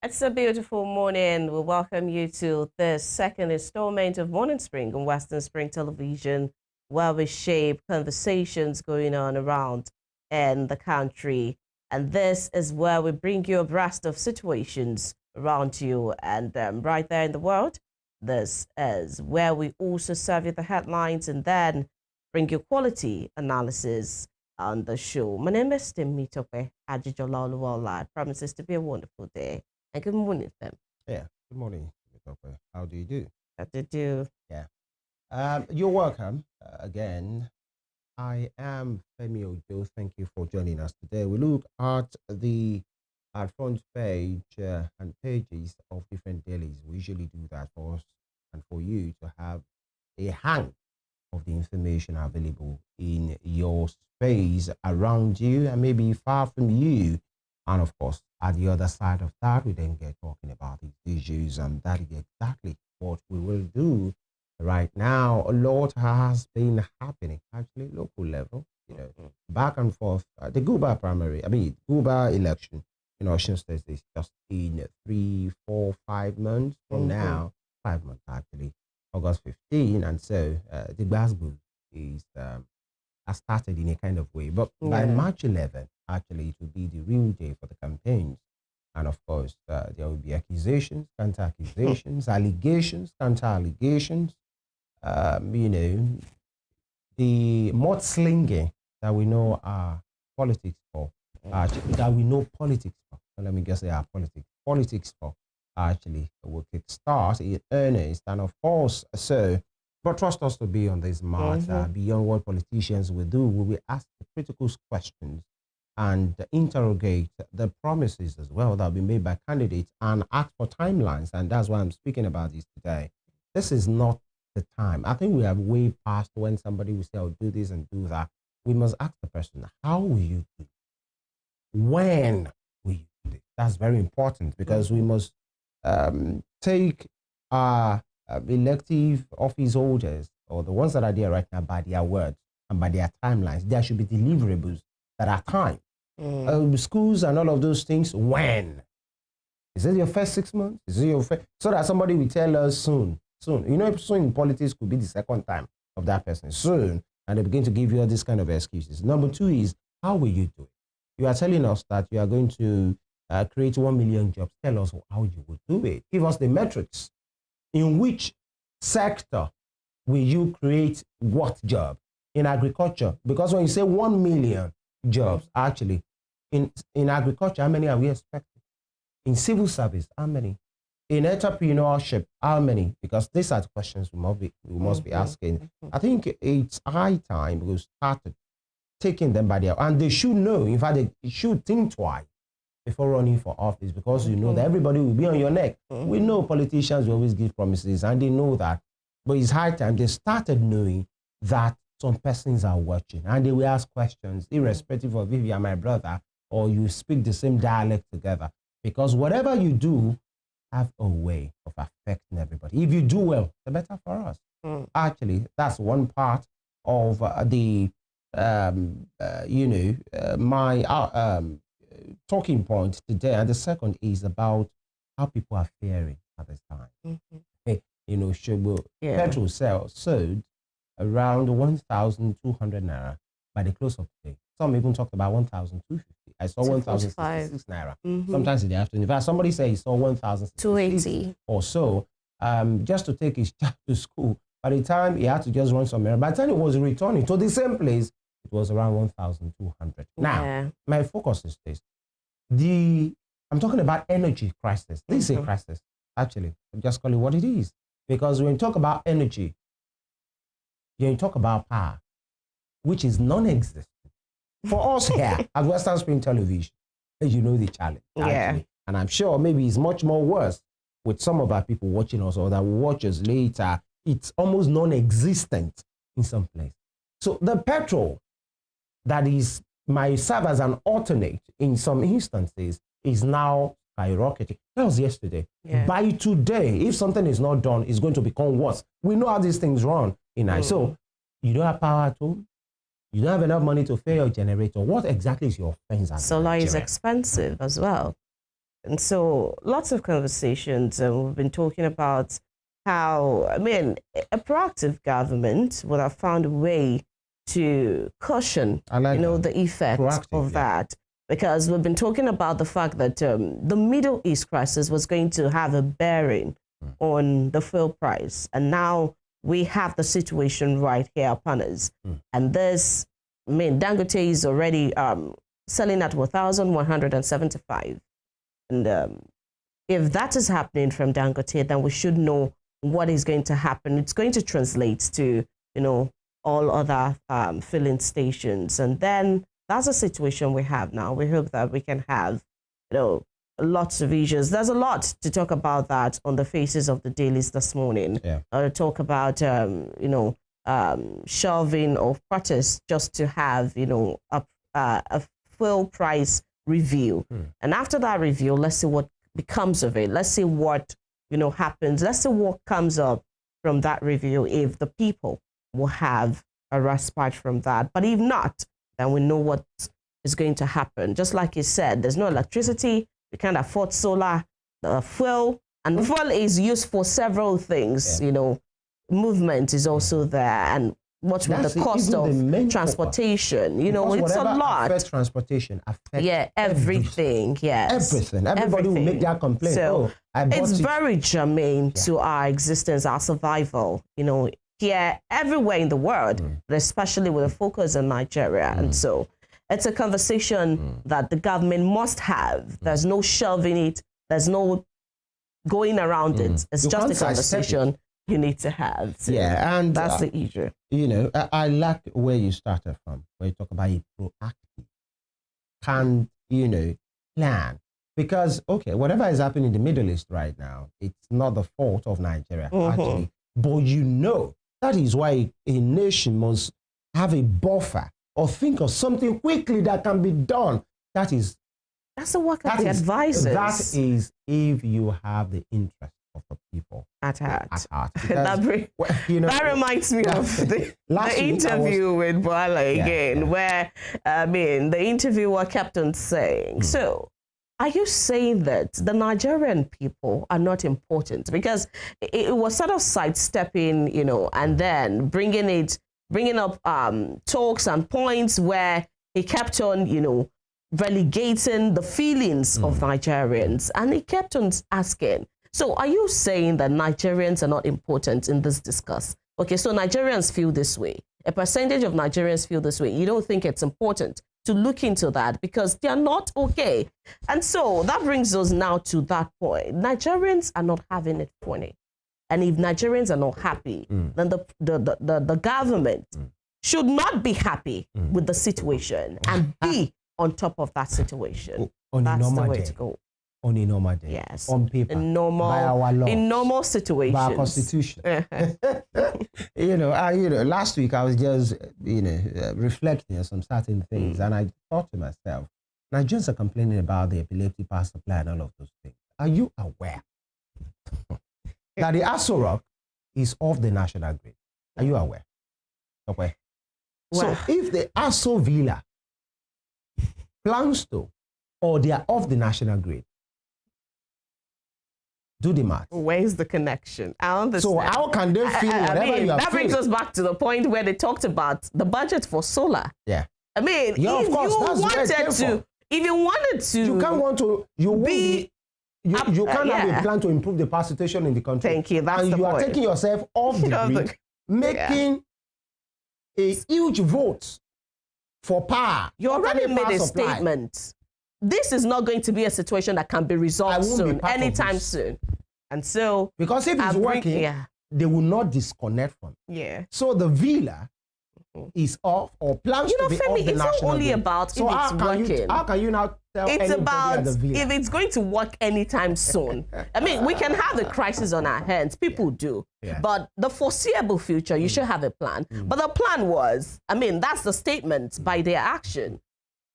It's a beautiful morning. We welcome you to the second installment of Morning Spring on Western Spring Television, where we shape conversations going on around in the country. And this is where we bring you abreast of situations around you and right there in the world. This is where we also serve you the headlines and then bring you quality analysis on the show. My name is Tim Mitope Ajijolaoluwala. Promises to be a wonderful day. And good morning, Fem. Yeah, good morning, Mitope. How do you do? How to do? Yeah. You're welcome again. I am Femi Ojo. Thank you for joining us today. We look at the front page and pages of different dailies. We usually do that for us and for you to have a hang of the information available in your space around you and maybe far from you. And of course, at the other side of that, we then get talking about these issues, and that is exactly what we will do right now. A lot has been happening, actually, local level, back and forth. The Guba election in Ocean State is just in 3, 4, 5 months from now, 5 months actually, August 15, and so the Glasgow is has started in a kind of way. But by March 11, actually, it will be the real day for the campaigns. And of course, there will be accusations, counter accusations, allegations, counter allegations. The mudslinging that we know are politics for, that we know politics for. So let me just say our politics for actually will kickstart in earnest. And of course, but trust us to be on this march beyond what politicians will do. We will ask the critical questions and interrogate the promises as well that will be made by candidates and ask for timelines. And that's why I'm speaking about this today. This is not the time. I think we are way past when somebody will say, I'll do this and do that. We must ask the person, how will you do it? When will you do it? That's very important because we must take our elective office holders or the ones that are there right now by their words and by their timelines. There should be deliverables that are timed. Schools and all of those things, when? Is it your first 6 months? Is it your first? So that somebody will tell us soon. Soon. Soon in politics could be the second time of that person. Soon. And they begin to give you all these kind of excuses. Number two is, how will you do it? You are telling us that you are going to create 1 million jobs. Tell us how you will do it. Give us the metrics. In which sector will you create what job? In agriculture. Because when you say 1 million jobs, actually, in agriculture, how many are we expecting? In civil service, how many? In entrepreneurship, how many? Because these are the questions we must be asking. I think it's high time we started taking them by their, and they should know. In fact, they should think twice before running for office, because you know that everybody will be on your neck. We know politicians will always give promises, and they know that. But it's high time they started knowing that some persons are watching, and they will ask questions, irrespective of if you are my brother or you speak the same dialect together. Because whatever you do have a way of affecting everybody. If you do well, the better for us. Actually, that's one part of my talking point today. And the second is about how people are faring at this time. Petrol sales sold around 1,200 naira by the close of the day. Some even talked about 1,250. I saw 1,066 naira. Sometimes in the afternoon. In fact, somebody said he saw 1,280 or so, just to take his child to school. By the time he had to just run somewhere, by the time he was returning to the same place, it was around 1,200. Now, my focus is this. I'm talking about energy crisis. This is a crisis, actually. Just call it what it is. Because when you talk about energy, you talk about power, which is non-existent. For us here at Western Spring Television, you know the challenge, actually. And I'm sure maybe it's much more worse with some of our people watching us or that will watch us later. It's almost non-existent in some place. So the petrol that might serve as an alternate in some instances is now skyrocketing. That was yesterday. By today, if something is not done, it's going to become worse. We know how these things run in Nigeria. So you don't have power at home. You don't have enough money to pay your generator. What exactly is your offense? Solar is expensive as well. And so lots of conversations, and we've been talking about how, I mean, a proactive government would have found a way to cushion, the effects of that. Because we've been talking about the fact that the Middle East crisis was going to have a bearing on the fuel price. And now we have the situation right here upon us. And this, I mean, Dangote is already selling at 1,175. And if that is happening from Dangote, then we should know what is going to happen. It's going to translate to, all other filling stations. And then that's a situation we have now. We hope that we can have, lots of issues. There's a lot to talk about that on the faces of the dailies this morning. Talk about, shelving of protest just to have, a full price review. And after that review, let's see what becomes of it. Let's see what, happens. Let's see what comes up from that review if the people will have a respite from that. But if not, then we know what is going to happen. Just like you said, there's no electricity. We can't afford solar, fuel, and the fuel is used for several things. Movement is also there, and what with the cost of transportation, it's a lot. Transportation affects everything. Yes, everything. Everybody will make their complaint. So it's very germane to our existence, our survival. Here, everywhere in the world, but especially with a focus on Nigeria, and so. It's a conversation that the government must have. There's no shelving it. There's no going around it. It's just a conversation you need to have. So and that's the issue. I like where you started from, where you talk about a proactive, plan. Because, whatever is happening in the Middle East right now, it's not the fault of Nigeria, actually. But that is why a nation must have a buffer or think of something quickly that can be done. That's the work of the advisors. That is if you have the interest of the people at heart. That reminds me of the interview with Boala again, where the interviewer kept on saying, so are you saying that the Nigerian people are not important? Because it was sort of sidestepping, and then bringing up talks and points where he kept on, relegating the feelings of Nigerians. And he kept on asking, so are you saying that Nigerians are not important in this discourse? Okay, so Nigerians feel this way. A percentage of Nigerians feel this way. You don't think it's important to look into that because they are not okay. And so that brings us now to that point. Nigerians are not having it funny. And if Nigerians are not happy, then the government should not be happy with the situation and be on top of that situation. That's the way to go. On a normal day. Yes. On paper. In normal situations. By our constitution. Last week I was just, reflecting on some certain things, and I thought to myself, Nigerians are complaining about the epilepsy power supply and all of those things. Are you aware that the Aso Rock is off the national grid? Are you aware? Okay. Well, so if the Aso Villa plans to, or they are off the national grid, do the math. Where's the connection? I understand. So how can they feel whatever you are feeling? That brings us back to the point where they talked about the budget for solar. Yeah. I mean, if you wanted to, you can't want to, you can't have a plan to improve the power situation in the country. Thank you. That's and the you point. are taking yourself off the grid, making a huge vote for power. You already made a statement. This is not going to be a situation that can be resolved soon, anytime soon. And so, because if it's working, they will not disconnect from it. Yeah. So the villa is off or plans to be Femi, off the it's national not only grid. about So if it's working. How can you now tell it's about at the villa? if it's going to work anytime soon. I mean, we can have the crisis on our hands. People do. Yeah. But the foreseeable future, you should have a plan. But the plan was, that's the statement by their action.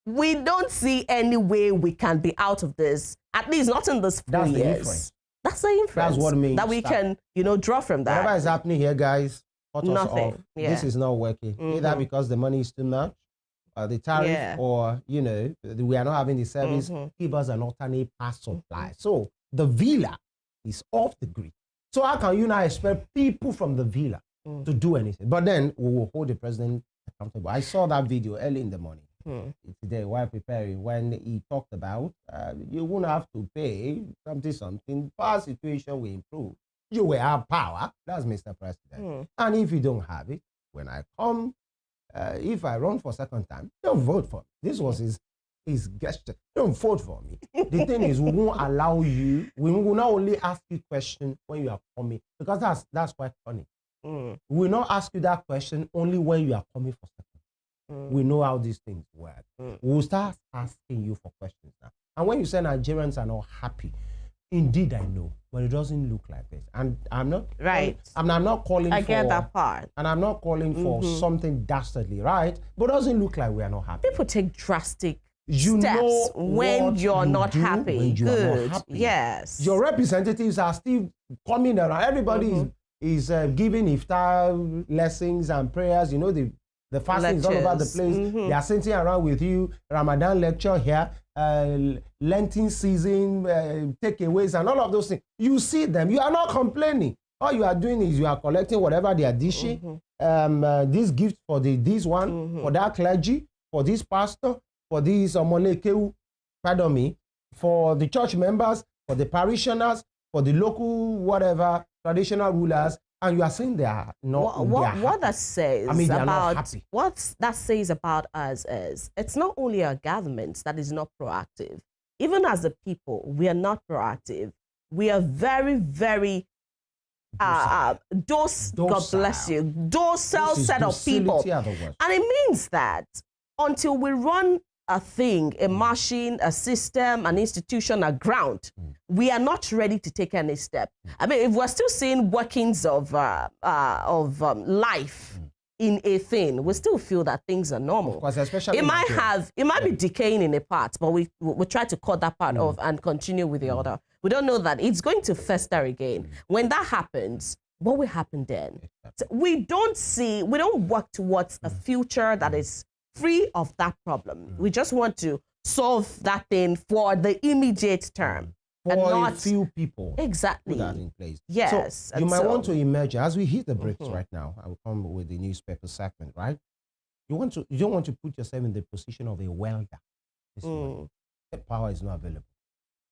We don't see any way we can be out of this, at least not in this 4 years. That's the inference. That's what means that we can, draw from that. Whatever is happening here, guys, cut us Nothing. off. Yeah. This is not working. Either because the money is too much, the tariff, Yeah. or we are not having the service, give us an alternate pass supply. So the villa is off the grid. So how can you now expect people from the villa to do anything? But then we will hold the president accountable. I saw that video early in the morning today while preparing, when he talked about you won't have to pay something. Power situation will improve. You will have power. That's Mr. President. And if you don't have it, when I come, if I run for second time, don't vote for me. This was his gesture. Don't vote for me. The thing is, we won't allow you. We will not only ask you questions when you are coming, because that's quite funny. We will not ask you that question only when you are coming for second. We know how these things work. We will start asking you for questions now. And when you say Nigerians are not happy, indeed I know, but it doesn't look like this. And I'm not right. I'm not calling for. I get that part. And I'm not calling for something dastardly, right? But it doesn't look like we are not happy. People take drastic steps when you're not happy. When you are not happy. Yes. Your representatives are still coming around. Everybody is giving iftar lessons and prayers. You know, the fasting is all over the place. They are sitting around with you. Ramadan lecture here, Lenten season, takeaways, and all of those things. You see them. You are not complaining. All you are doing is you are collecting whatever they are dishing. This gift for this one, for that clergy, for this pastor, for this pardon me, for the church members, for the parishioners, for the local whatever traditional rulers, and you are saying they are not. What that says about what that says about us is it's not only our government that is not proactive. Even as a people, we are not proactive. We are very, very docile. God bless you, docile set of people, and it means that until we run a thing, a machine, a system, an institution, a ground, we are not ready to take any step. I mean, if we're still seeing workings of life in a thing, we still feel that things are normal. Of course, especially it might be decaying in a part, but we try to cut that part off and continue with the other. We don't know that it's going to fester again. When that happens, what will happen then? So we don't work towards a future that is free of that problem. We just want to solve that thing for the immediate term. For not a few people. Exactly. Put that in place. Yes. So you might want to imagine, as we hit the bricks right now, I will come with the newspaper segment, right? You don't want to put yourself in the position of a welder. The power is not available.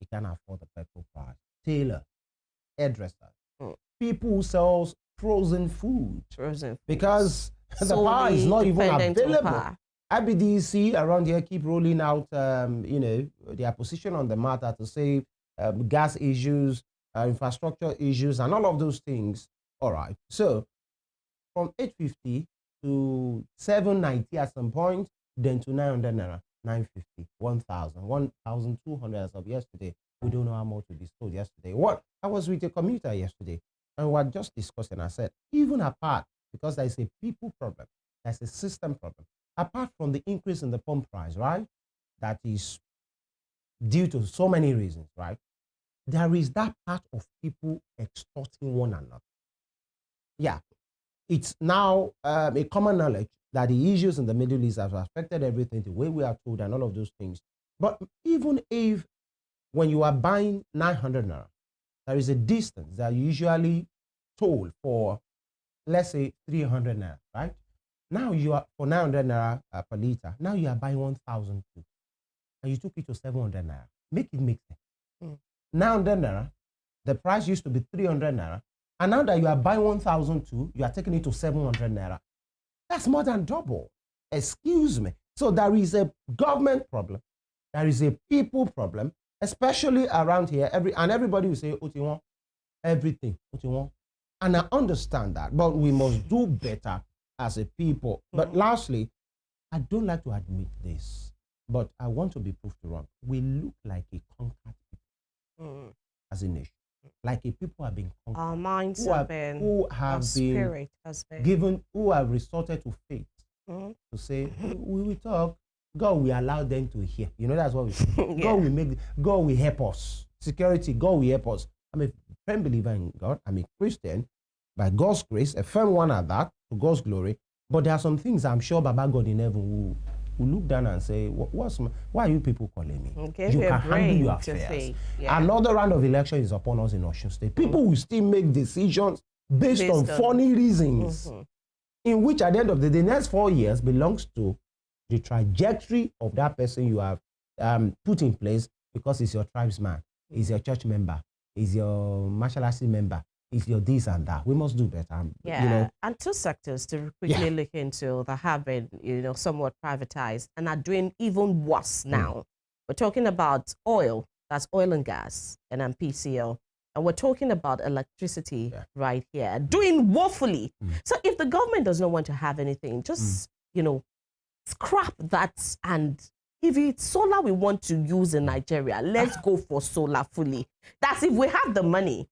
You can't afford the petrol price. Tailor, hairdresser, people who sell frozen food. Because the power is not even available. IBDC around here keep rolling out, their position on the matter to say gas issues, infrastructure issues, and all of those things. All right. So from 850 to 790 at some point, then to 900 naira, 950, 1,000, 1,200 as of yesterday. We don't know how much we sold yesterday. I was with a commuter yesterday, and we were just discussing. I said, even apart, because there is a people problem, there's a system problem. Apart from the increase in the pump price, right, that is due to so many reasons, right, there is that part of people extorting one another. Yeah, it's now a common knowledge that the issues in the Middle East have affected everything, the way we are told and all of those things. But even if when you are buying 900 naira, there is a distance that you usually told for, let's say, 300 naira, right? Now you are for 900 naira per liter. Now you are buying 1,002, and you took it to 700 naira. Make sense. 900 naira, the price used to be 300 naira, and now that you are buying 1,002, you are taking it to 700 naira. That's more than double. Excuse me. So there is a government problem. There is a people problem, especially around here. Everybody will say, "What you want? Everything. What you want?" And I understand that, but we must do better as a people. But lastly, I don't like to admit this, but I want to be proved wrong. We look like a conquered people as a nation. Like a people have been conquered. Our minds have been, our spirit has been given, who have resorted to faith to say, we will talk, God will allow them to hear. You know, that's what we say. God will help us. Security, God will help us. I'm a firm believer in God. I'm a Christian. By God's grace, a firm one at that, to God's glory. But there are some things I'm sure Baba God in heaven will look down and say, why are you people calling me? Okay, You can handle your affairs. Yeah. Another round of election is upon us in Osun State. People will still make decisions based on funny reasons, in which at the end of the next 4 years belongs to the trajectory of that person you have put in place, because he's your tribesman, he's your church member, he's your martial arts member, he's your this and that. We must do better. Yeah, you know. and two sectors to quickly look into that have been, somewhat privatized and are doing even worse now. We're talking about oil, that's oil and gas, and PCL. And we're talking about electricity right here, doing woefully. So if the government does not want to have anything, just, scrap that. And if it's solar we want to use in Nigeria, let's go for solar fully. That's if we have the money.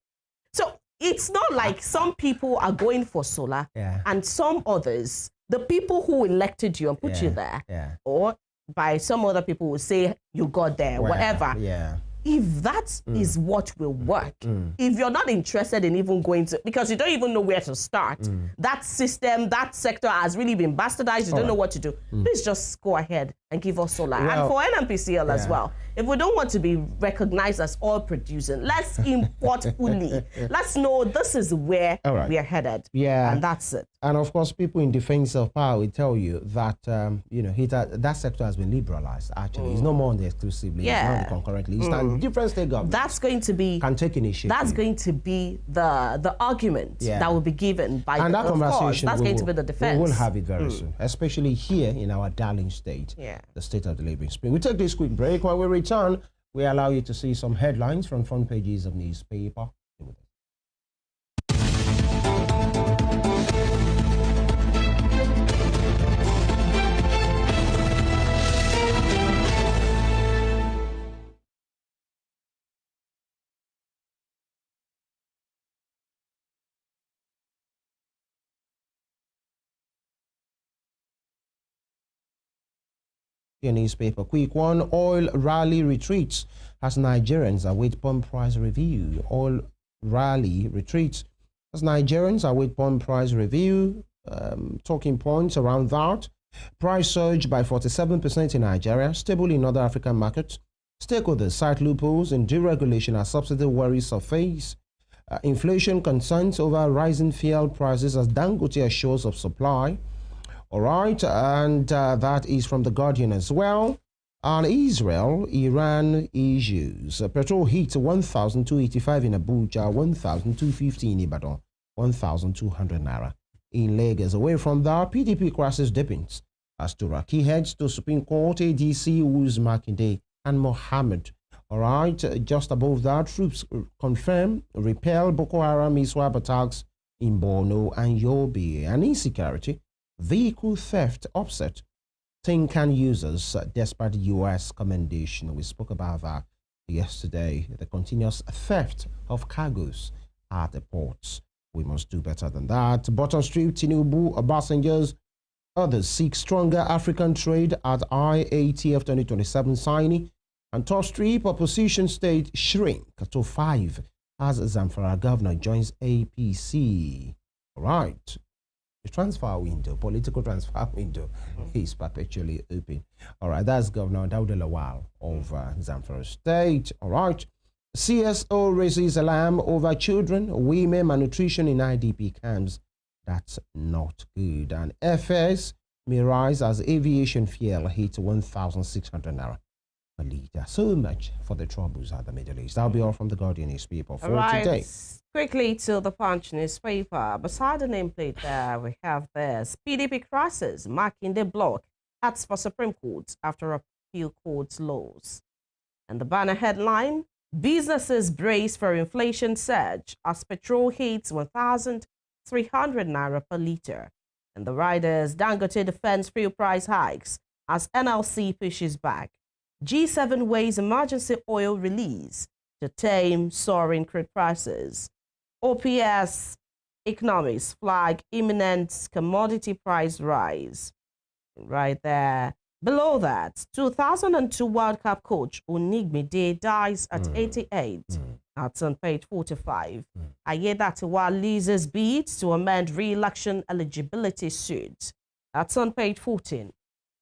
So it's not like some people are going for solar and some others, the people who elected you and put you there, or by some other people will say you got there, whatever. If that is what will work, if you're not interested in even going to, because you don't even know where to start, that system, that sector has really been bastardized, you don't know what to do, please just go ahead and give us solar. And for NMPCL as well, if we don't want to be recognized as oil producing, let's import fully. Let's know this is where we are headed. And that's it. And of course, people in defense of power will tell you that, that sector has been liberalized, actually. It's no more on the exclusively, it's not concurrently. It's different state governments. That's going to be... can take initiative. That's going to be the argument that will be given by and that conversation, that's going to be the defense. We will have it very soon, especially here in our darling state, the state of the living spring. We take this quick break. When we return, we allow you to see some headlines from front pages of newspaper. Newspaper. Quick one, oil rally retreats as Nigerians await pump price review. Oil rally retreats as Nigerians await pump price review. Talking points around that. Price surge by 47% in Nigeria, stable in other African markets. Stakeholders cite loopholes in deregulation as subsidy worries surface. Inflation concerns over rising fuel prices as Dangote assures of supply. All right, and that is from The Guardian as well. And Israel-Iran issues. Petrol hit 1,285 in Abuja, 1,250 in Ibadan, 1,200 naira in Lagos. Away from that, PDP crosses Dippins as Turaki heads to Supreme Court, ADC, Uz Makinde, and Mohammed. All right, just above that, troops confirm repel Boko Haram ISWAP attacks in Borno and Yobe. And insecurity. Vehicle theft upset Tinkan users despite U.S. commendation. We spoke about that yesterday. The continuous theft of cargoes at the ports. We must do better than that. Bottom strip, Tinubu, passengers, others seek stronger African trade at IATF 2027 signing. And top strip, opposition state shrink to 5 as Zamfara governor joins APC. All right. The transfer window, political transfer window, is perpetually open. All right, that's Governor Daud Lawal of Zamfara State. All right, CSO raises alarm over children, women malnutrition in IDP camps. That's not good. And FS may rise as aviation fuel hits 1,600 naira per litre. So much for the troubles at the Middle East. That'll be all from the Guardian newspaper for today. Quickly to the Punch newspaper. Beside the nameplate there, we have this. PDP crosses, marking the block, asks for Supreme Court after appeal court's laws. And the banner headline, businesses brace for inflation surge as petrol hits 1,300 naira per litre. And the riders, Dangote defends fuel price hikes as NLC pushes back. G7 weighs emergency oil release to tame soaring crude prices. OPS economists flag imminent commodity price rise. Right there. Below that, 2002 World Cup coach Onigmide dies at 88. That's on page 45. Ayedatiwa loses bid to amend re-election eligibility suit. That's on page 14.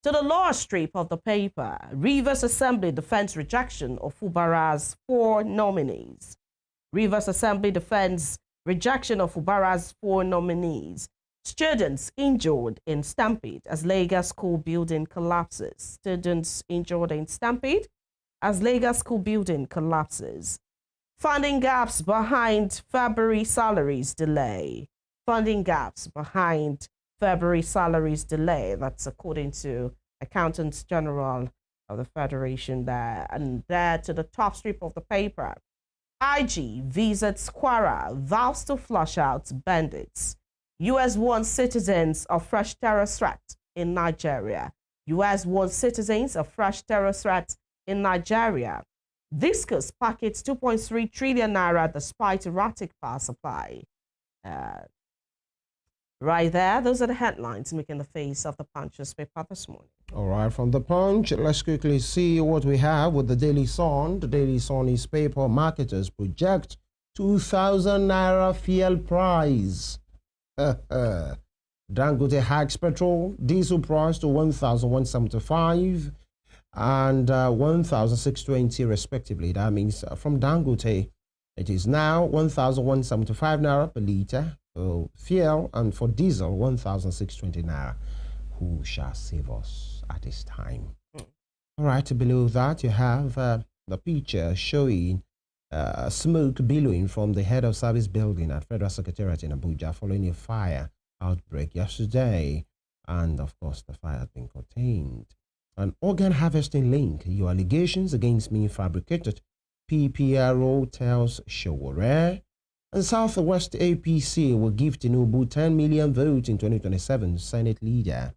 To the lower strip of the paper, Rivers Assembly defends rejection of Fubara's 4 nominees. Rivers Assembly defends rejection of Fubara's 4 nominees. Students injured in stampede as Lagos school building collapses. Students injured in stampede as Lagos school building collapses. Funding gaps behind February salaries delay. Funding gaps behind February salaries delay. That's according to Accountants General of the Federation there. And there to the top strip of the paper. IG visits Kwara, vows to flush out bandits. U.S. warns citizens of fresh terror threat in Nigeria. U.S. warns citizens of fresh terror threat in Nigeria. Viscous packets 2.3 trillion naira despite erratic power supply. Right there, those are the headlines making the face of the Punch newspaper this morning. All right, from the Punch, let's quickly see what we have with the Daily Sun. The Daily Sun newspaper marketers project 2,000 naira fuel price. Dangote hikes petrol, diesel price to 1,175 and 1,620 respectively. That means from Dangote, it is now 1,175 naira per liter for fuel, and for diesel 1,620 naira. Who shall save us at this time? All right, below that you have the picture showing smoke billowing from the head of service building at Federal Secretariat in Abuja following a fire outbreak yesterday. And of course, the fire has been contained. An organ harvesting link. Your allegations against me fabricated. PPRO tells StarTimes. And Southwest APC will give Tinubu 10 million votes in 2027 Senate leader.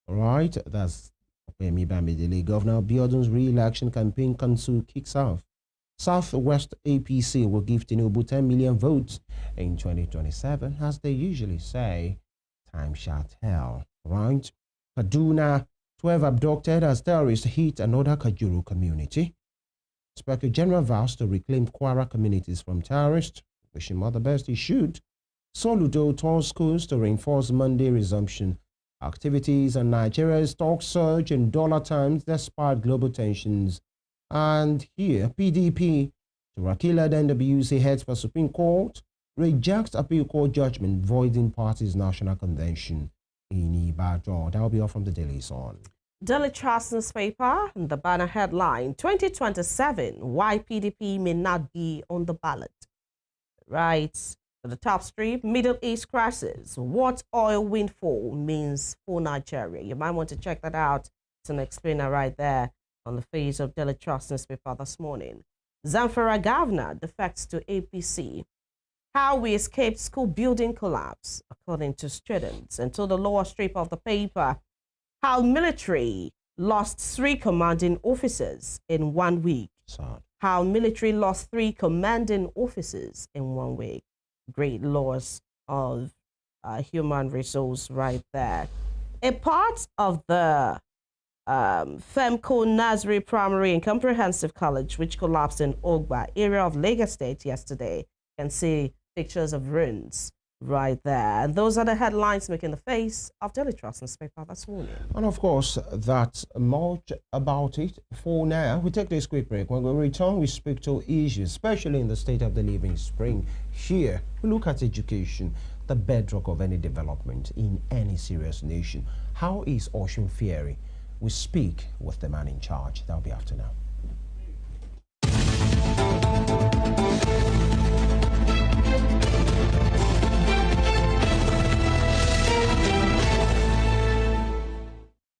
All right, that's Opemi Bamidele. Governor Biodun's re-election campaign council kicks off. Southwest APC will give Tinubu 10 million votes in 2027, as they usually say. Time shall tell. Right? Kaduna, 12 abducted as terrorists hit another Kajuru community. Inspector General vows to reclaim Kwara communities from terrorists. Wishing all the best he should. Soludo told schools to reinforce Monday resumption activities, and Nigeria's stock surge in dollar terms despite global tensions. And here, PDP, Turakila then WC heads for Supreme Court, rejects appeal court judgment voiding party's national convention in Ibadan. That will be all from the Daily Sun. Daily Trust newspaper, the banner headline, 2027, why PDP may not be on the ballot. Right, at the top strip, Middle East crisis, what oil windfall means for Nigeria. You might want to check that out. It's an explainer right there on the face of Daily Trust newspaper this morning. Zamfara governor defects to APC. How we escaped school building collapse, according to students. And to the lower strip of the paper, how military lost 3 commanding officers in 1 week. Sad. How military lost 3 commanding officers in 1 week. Great loss of human resource right there. A part of the Femco Nazari Primary and Comprehensive College, which collapsed in Ogba, area of Lagos State yesterday. You can see pictures of ruins right there. And those are the headlines making the face of Daily Trust newspaper this morning. And of course, that's much about it for now. We take this quick break. When we return, we speak to issues, especially in the state of the living spring. Here, we look at education, the bedrock of any development in any serious nation. How is Ocean faring? We speak with the man in charge. That'll be after now.